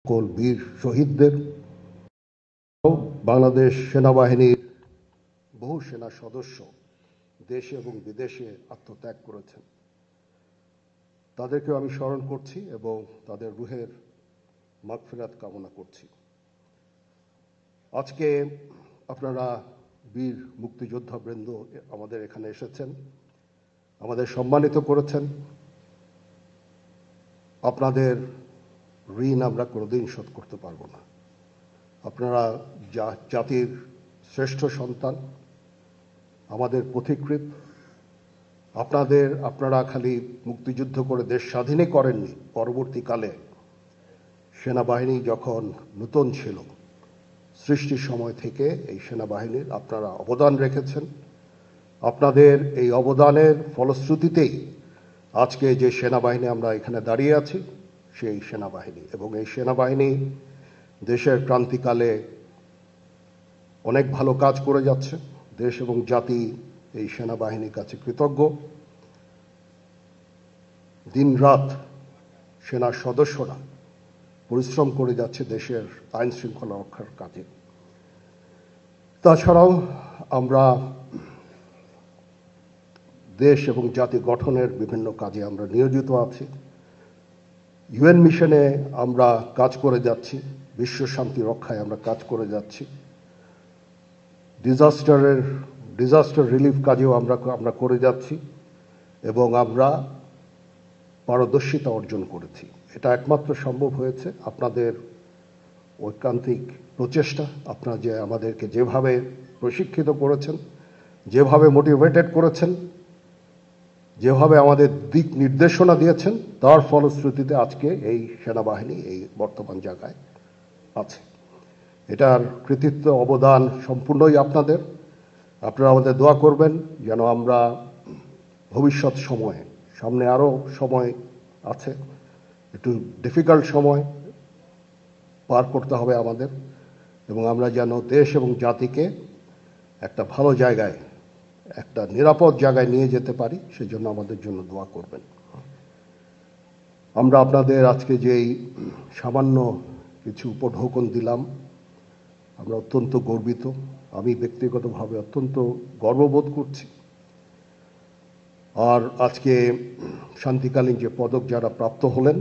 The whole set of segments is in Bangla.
সকল বীর শহীদদের, বাংলাদেশ সেনাবাহিনীর বহু সেনা সদস্য দেশে এবং বিদেশে আত্মত্যাগ করেছেন। তাদেরকেও আমি স্মরণ করছি এবং তাদের রুহের মাগফিরাত কামনা করছি। আজকে আপনারা বীর মুক্তিযোদ্ধা বৃন্দ আমাদের এখানে এসেছেন, আমাদের সম্মানিত করেছেন। আপনাদের ঋণ আমরা কোনোদিন শোধ করতে পারবো না। আপনারা জাতির শ্রেষ্ঠ সন্তান, আমাদের পথিকৃৎ। আপনারা খালি মুক্তিযুদ্ধ করে দেশ স্বাধীনই করেননি, পরবর্তীকালে সেনাবাহিনী যখন নূতন ছিল, সৃষ্টির সময় থেকে এই সেনাবাহিনীর আপনারা অবদান রেখেছেন। আপনাদের এই অবদানের ফলশ্রুতিতেই আজকে যে সেনাবাহিনী আমরা এখানে দাঁড়িয়ে আছি, সেই সেনাবাহিনী, এবং এই সেনাবাহিনী দেশের ক্রান্তিকালে অনেক ভালো কাজ করে যাচ্ছে। দেশ এবং জাতি এই সেনাবাহিনীর কাছে কৃতজ্ঞ। দিনরাত সেনার সদস্যরা পরিশ্রম করে যাচ্ছে দেশের আইন শৃঙ্খলা রক্ষার কাজে। তাছাড়াও আমরা দেশ এবং জাতি গঠনের বিভিন্ন কাজে আমরা নিয়োজিত আছি। ইউএন মিশনে আমরা কাজ করে যাচ্ছি, বিশ্ব শান্তি রক্ষায় আমরা কাজ করে যাচ্ছি। ডিজাস্টার রিলিফ কাজেও আমরা করে যাচ্ছি এবং আমরা পারদর্শিতা অর্জন করেছি। এটা একমাত্র সম্ভব হয়েছে আপনাদের ঐকান্তিক প্রচেষ্টা। আপনারা যে আমাদেরকে যেভাবে প্রশিক্ষিত করেছেন, যেভাবে মোটিভেটেড করেছেন, যেভাবে আমাদের দিক নির্দেশনা দিয়েছেন, তার ফলশ্রুতিতে আজকে এই সেনাবাহিনী এই বর্তমান জায়গায় আছে। এটার কৃতিত্ব অবদান সম্পূর্ণই আপনাদের। আপনারা আমাদের দোয়া করবেন যেন আমরা ভবিষ্যৎ সময়ে, সামনে আরও সময় আছে, একটু ডিফিকাল্ট সময় পার করতে হবে আমাদের, এবং আমরা যেন দেশ এবং জাতিকে একটা ভালো জায়গায়, একটা নিরাপদ জায়গায় নিয়ে যেতে পারি, সেজন্য আমাদের জন্য দোয়া করবেন। আমরা আপনাদের আজকে যেই সামান্য কিছু উপঢৌকন দিলাম, আমরা অত্যন্ত গর্বিত। আমি ব্যক্তিগতভাবে অত্যন্ত গর্ববোধ করছি। আর আজকে শান্তিকালীন যে পদক যারা প্রাপ্ত হলেন,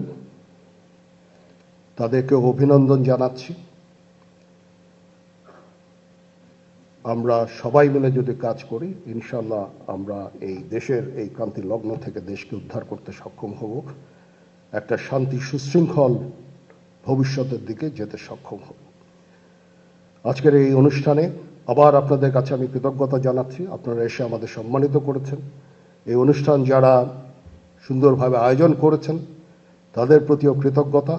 তাদেরকেও অভিনন্দন জানাচ্ছি। আমরা সবাই মিলে যদি কাজ করি, ইনশাল্লাহ আমরা এই দেশের এই ক্রান্তি লগ্ন থেকে দেশকে উদ্ধার করতে সক্ষম হব, একটা শান্তি সুশৃঙ্খল ভবিষ্যতের দিকে যেতে সক্ষম হব। আজকের এই অনুষ্ঠানে আবার আপনাদের কাছে আমি কৃতজ্ঞতা জানাচ্ছি। আপনারা এসে আমাদের সম্মানিত করেছেন। এই অনুষ্ঠান যারা সুন্দরভাবে আয়োজন করেছেন, তাদের প্রতিও কৃতজ্ঞতা।